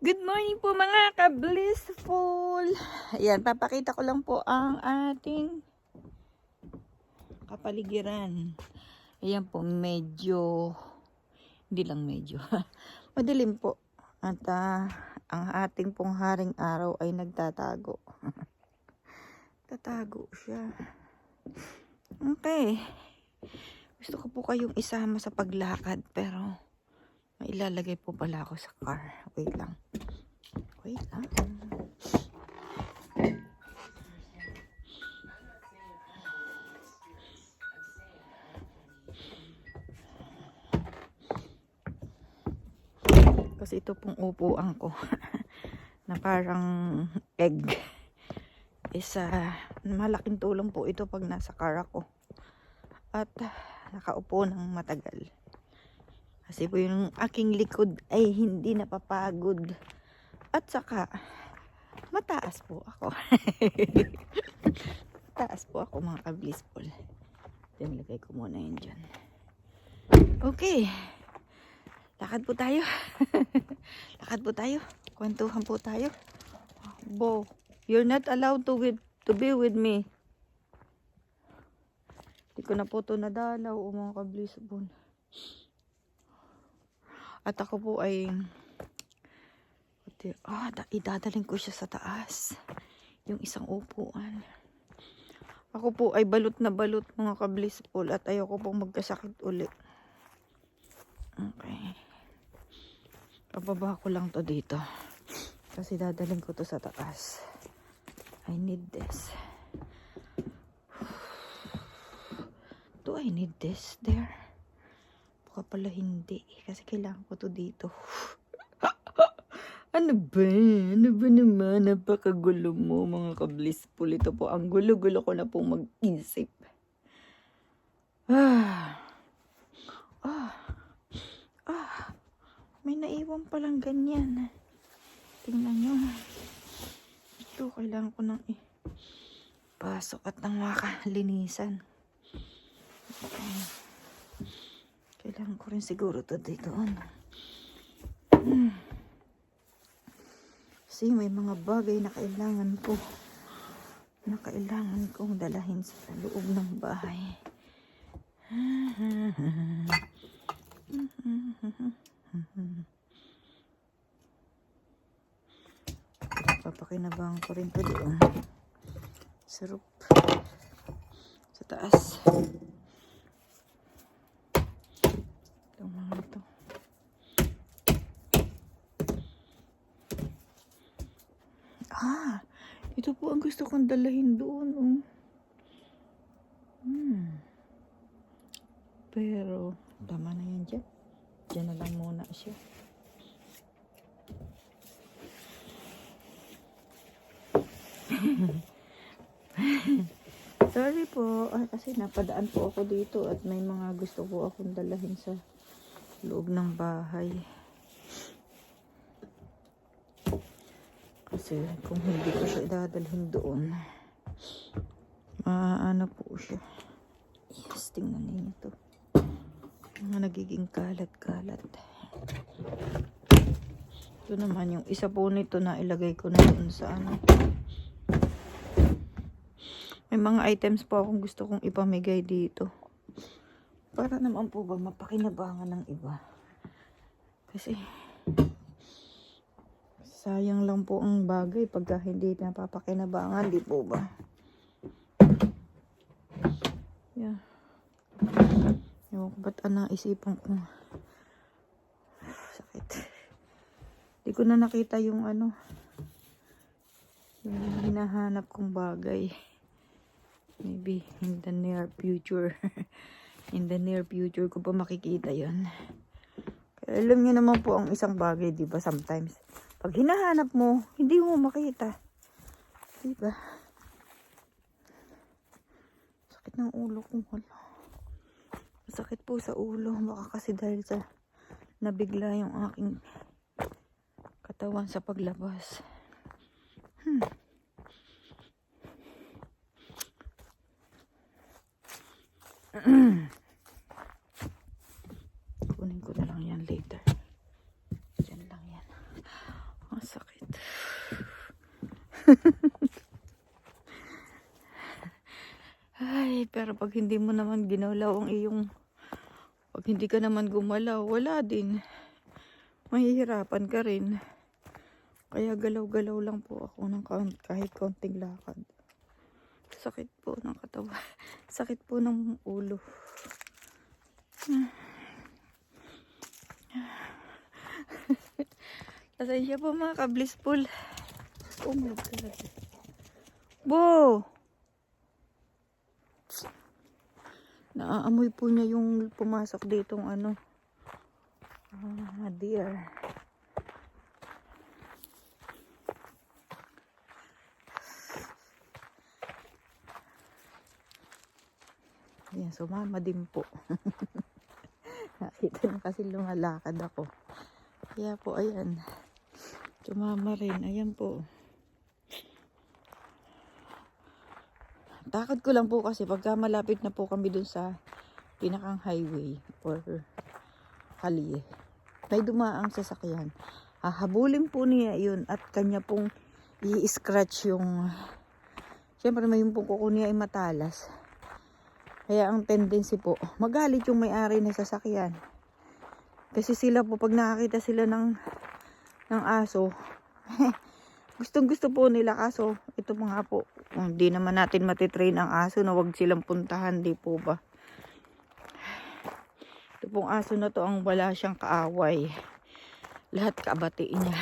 Good morning po mga ka-blissful. Ayan, papakita ko lang po ang ating kapaligiran. Ayan po, medyo, hindi lang medyo, madilim po. At ang ating pong haring araw ay nagtatago. Tatago siya. Okay. Gusto ko po kayong isama sa paglakad, pero may ilalagay po pala ako sa car. Wait lang. Wait lang. Kasi ito pong upuan ko na parang egg. Isa, malaking tulong po ito pag nasa car ako. At nakaupo ng matagal. Kasi po yung aking likod ay hindi napapagod. At saka, mataas po ako. Mataas po ako mga ka-blissful. Then, lagay ko muna yun dyan. Okay. Lakad po tayo. Lakad po tayo. Kwentuhan po tayo. Bo, you're not allowed to be with me. Hindi ko na po ito nadalaw o mga ka-blissful. At ako po ay idadaling ko siya sa taas. Yung isang upuan. Ako po ay balot na balot mga ka-blissful at ayoko pong magkasakit ulit. Okay. Pababa ko lang to dito. Kasi dadaling ko to sa taas. I need this. Do I need this there? Baka pala hindi. Kasi kailangan ko to dito. Ano ba? Ano ba naman? Napakagulo mo mga ka-blissful. Ito po ang gulo-gulo ko na pong mag-isip. May naiwan palang ganyan. Tingnan nyo. Ito, kailangan ko nang pasok at nang makalinisan. Okay. Kailangan ko rin siguro ito dito. Kasi may mga bagay na kailangan ko. Na kailangan kong dalahin sa loob ng bahay. Papakinabangan ko rin ito doon. Sarap. Sa taas. Itong mga ito. Ito po ang gusto kong dalahin doon. Pero, tama na yan dyan. Diyan na lang muna siya. Sorry po. Kasi napadaan po ako dito at may mga gusto po akong dalahin sa loob ng bahay. Kasi kung hindi ko siya idadalhin doon, ano po siya. Yes, tingnan ninyo ito. Mga nagiging kalat-kalat. Ito naman yung isa po nito na ilagay ko na doon sa ano. May mga items po akong gusto kong ipamigay dito. Para naman po ba mapakinabangan ng iba. Kasi sayang lang po ang bagay pagka hindi napapakinabangan, di po ba? Yeah. Ewan ko ba't naisipan ko. Sakit. Di ko na nakita yung ano. Yung hinahanap kong bagay. Maybe in the near future. In the near future ko pa makikita yon. Kaya alam niyo naman po ang isang bagay, di ba? Sometimes, pag hinahanap mo, hindi mo makita. Di ba? Sakit ng ulo ko. Sakit po sa ulo. Baka kasi dahil sa nabigla yung aking katawan sa paglabas. Kunin ko na lang yan later. Diyan lang yan. Sakit. Ay, pero pag hindi mo naman ginalaw ang iyong, pag hindi ka naman gumalaw, wala din. Mahihirapan ka rin. Kaya galaw-galaw lang po ako ng kahit konting lakad. Sakit po ng katawan. Sakit po ng ulo. Pasensya po mga ka-blissful. Oh my God. Bo! Naaamoy po niya yung pumasok ditong ano. Deer. Ayan, sumama din po. Nakita niyo kasi lumalakad ako. Kaya po, ayan. Sumama rin. Ayan po. Takot ko lang po kasi pagka malapit na po kami dun sa pinakang highway or kalye, may dumaang sasakyan. Hahabulin po niya yun at kanya pong i-scratch yung, syempre may yung pong kuko niya ay matalas. Kaya ang tendency po, magalit yung may-ari ng sasakyan. Kasi sila po, pag nakakita sila ng aso, gustong gusto po nila, kaso ito mga po, hindi naman natin matitrain ang aso na wag silang puntahan, di po ba? Ito pong aso na to ang wala siyang kaaway. Lahat kabati niya.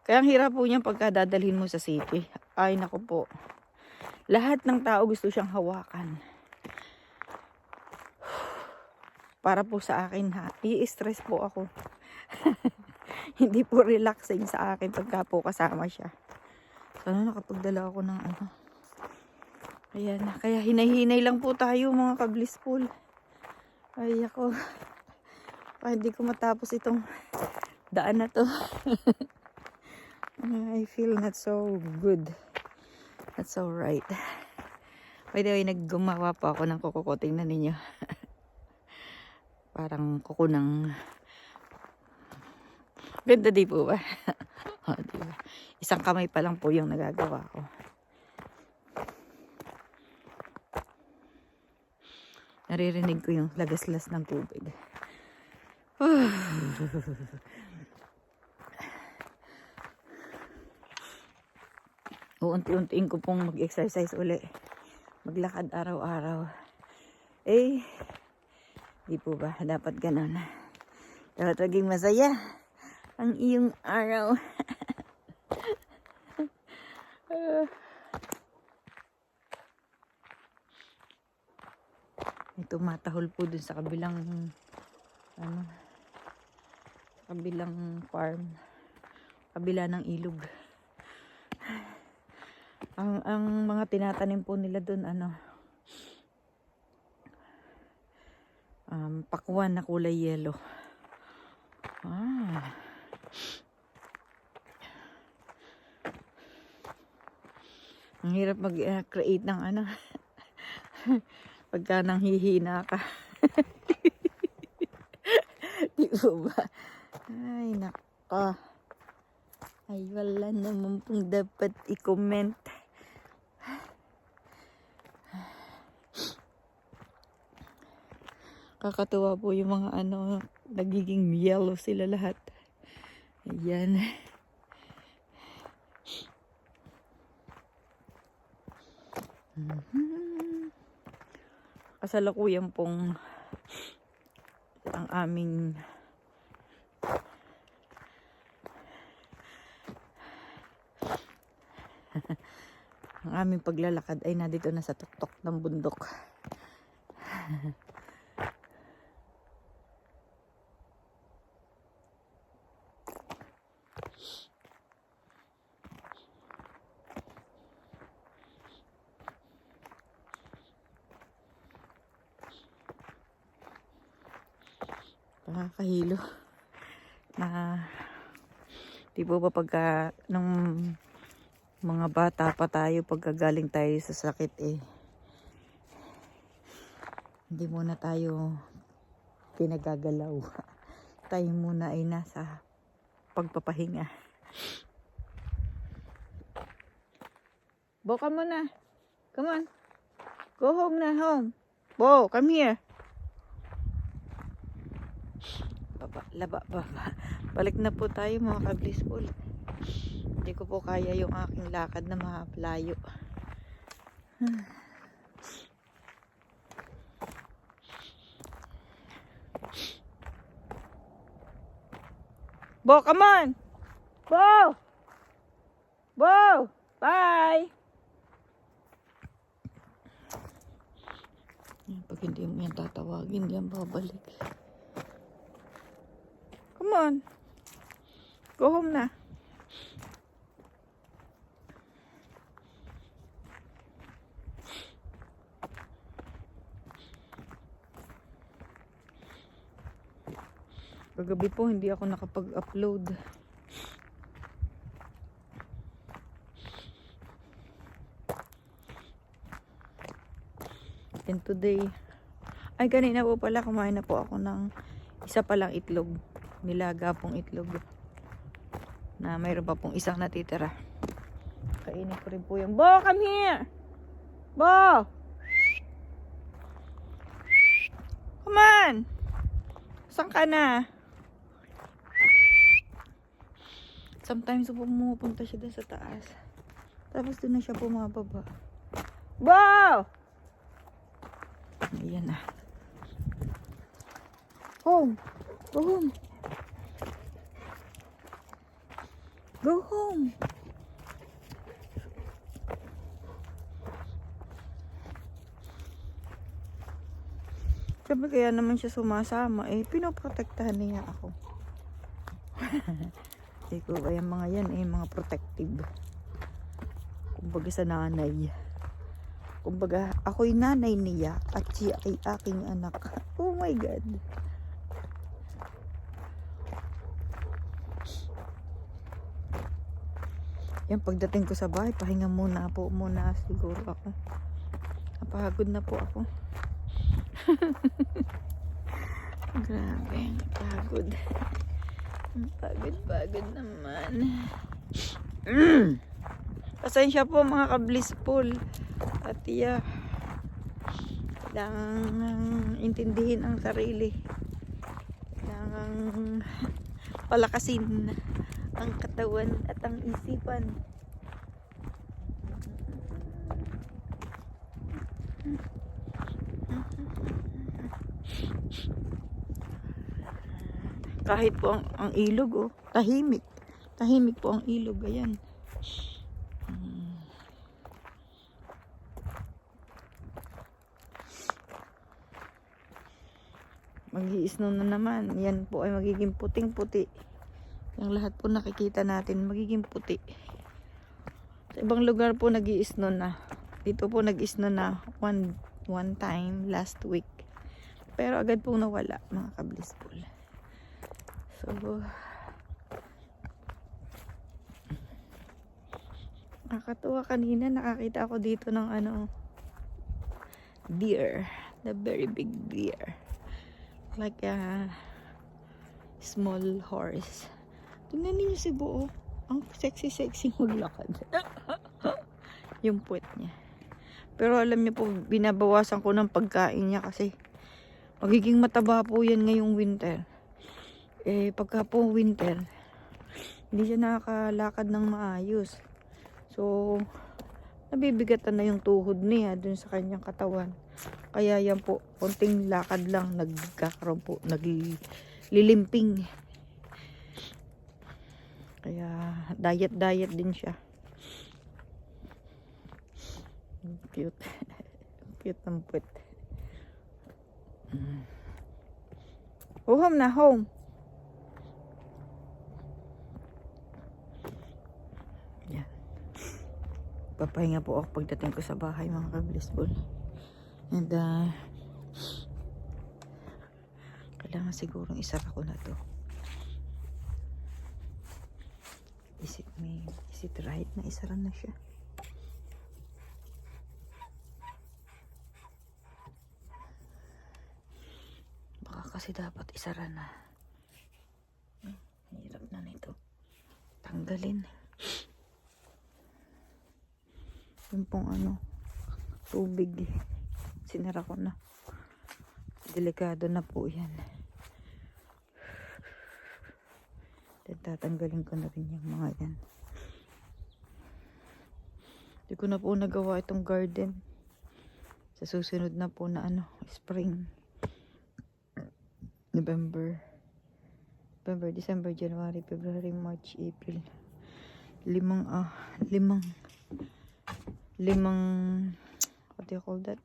Kaya ang hirap po niya pagka dadalhin mo sa city. Ay nako po. Lahat ng tao gusto siyang hawakan. Para po sa akin ha, i-stress po ako. Hindi po relaxing sa akin pagka po kasama siya. Sana nakapagdala ako ng ano. Ayan, kaya hinay-hinay lang po tayo mga ka-blissful. Ay ako, hindi ko matapos itong daan na to. I feel not so good. That's alright. By the way, naggumawa pa ako ng kuko. Tingnan ninyo. Parang kuko ng... Ganda di po ba? Oh, diba? Isang kamay pa lang po yung nagagawa ko. Naririnig ko yung lagaslas ng tubig. Unti-untiin ko pong mag-exercise uli. Maglakad araw-araw. Eh, di po ba? Dapat ganun. Dapat maging masaya ang iyong araw. May tumatahol po dun sa kabilang ano, kabilang farm, kabila ng ilog. Ang mga tinatanim po nila dun ano, pakwan na kulay yellow. Ang hirap mag-create ng ano pagka nang hihina ka. Di ba? Ay nako, ay wala naman pong dapat i-comment. Kakatuwa po yung mga ano, nagiging yellow sila lahat. Ayan. Kasalukuyan pong ang aming ang aming paglalakad ay nandito na sa tuktok ng bundok. Nakakahilo na di po ba pagka nung mga bata pa tayo, pagkagaling tayo sa sakit hindi muna tayo pinagagalaw. tayo muna ay nasa pagpapahinga. Bo, come on na. Come on. Go home na, home. Bo, come here. Baba, laba, baba. Balik na po tayo mga ka-blissful. Hindi ko po kaya yung aking lakad na malayo. Bo, come on! Bo! Bo! Bye! Pag hindi mo yan tatawagin, hindi yan babalik. Come on! Go home na. Kagabi po hindi ako nakapag-upload. And today, ay kanina po pala kumain na po ako ng isa palang itlog. Nilaga pong itlog. Na mayroon pa pong isang natitira. Kainin ko rin po yung, Bo, come here! Bo! Come on! Saan ka na? Sometimes pumupunta siya dun sa taas. Tapos dun na siya bumababa. Wow! Ayan na. Home! Go home! Go home! Sabi kaya naman siya sumasama. Eh, pinoprotektahan niya ako. Ikaw ba yung mga yan mga protective. Kumbaga sa nanay. Kumbaga ako'y nanay niya at siya ay aking anak. Oh my God. Yan, pagdating ko sa bahay, pahinga muna siguro ako. Napagod na po ako. Grabe, pagod. Pagod naman. Pasensya po mga ka-blissful. At kailangan intindihin ang sarili. Kailangan palakasin ang katawan at ang isipan. Kahit po ang ilog, oh, tahimik. Tahimik po ang ilog, ayan. Mag-i-snow na naman. Yan po ay magiging puting-puti. Yung lahat po nakikita natin magiging puti. Sa ibang lugar po nag-i-snow na. Dito po nag-i-snow na one time last week. Pero agad po nawala mga ka-blissful. So, nakakatuwa kanina nakakita ako dito ng deer. The very big deer. Like a small horse. Tingnan niyo si Buo. Ang sexy maglakad. Yung puwet niya. Pero alam niyo po, binabawasan ko ng pagkain niya kasi magiging mataba po yan ngayong winter. Eh, pagka po winter, hindi siya nakakalakad ng maayos. So, nabibigatan na yung tuhod niya dun sa kanyang katawan. Kaya yan po, konting lakad lang, nagkakaroon po, naglilimping. Kaya, diet din siya. Cute. Cute ng puwet. Go home na, home. Yan. Papahinga po ako pagdating ko sa bahay mga ka-blissful. And kailangan sigurong isara ko na to. Is it right na isara na siya? Baka kasi dapat isara na. Hirap na nito. Tanggalin. Yung pong tubig. Sinara ko na. Delikado na po yan. Then tatanggalin ko na rin yung mga yan. Hindi ko na po nagawa itong garden. Sa susunod na po na spring. November, December, January, February, March, April. Limang, what do you call that?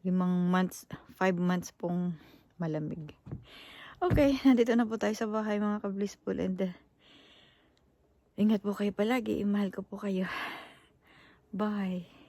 5 months, 5 months pong malamig. Okay, nandito na po tayo sa bahay mga ka-blissful, and ingat po kayo palagi. Mahal ko po kayo. Bye.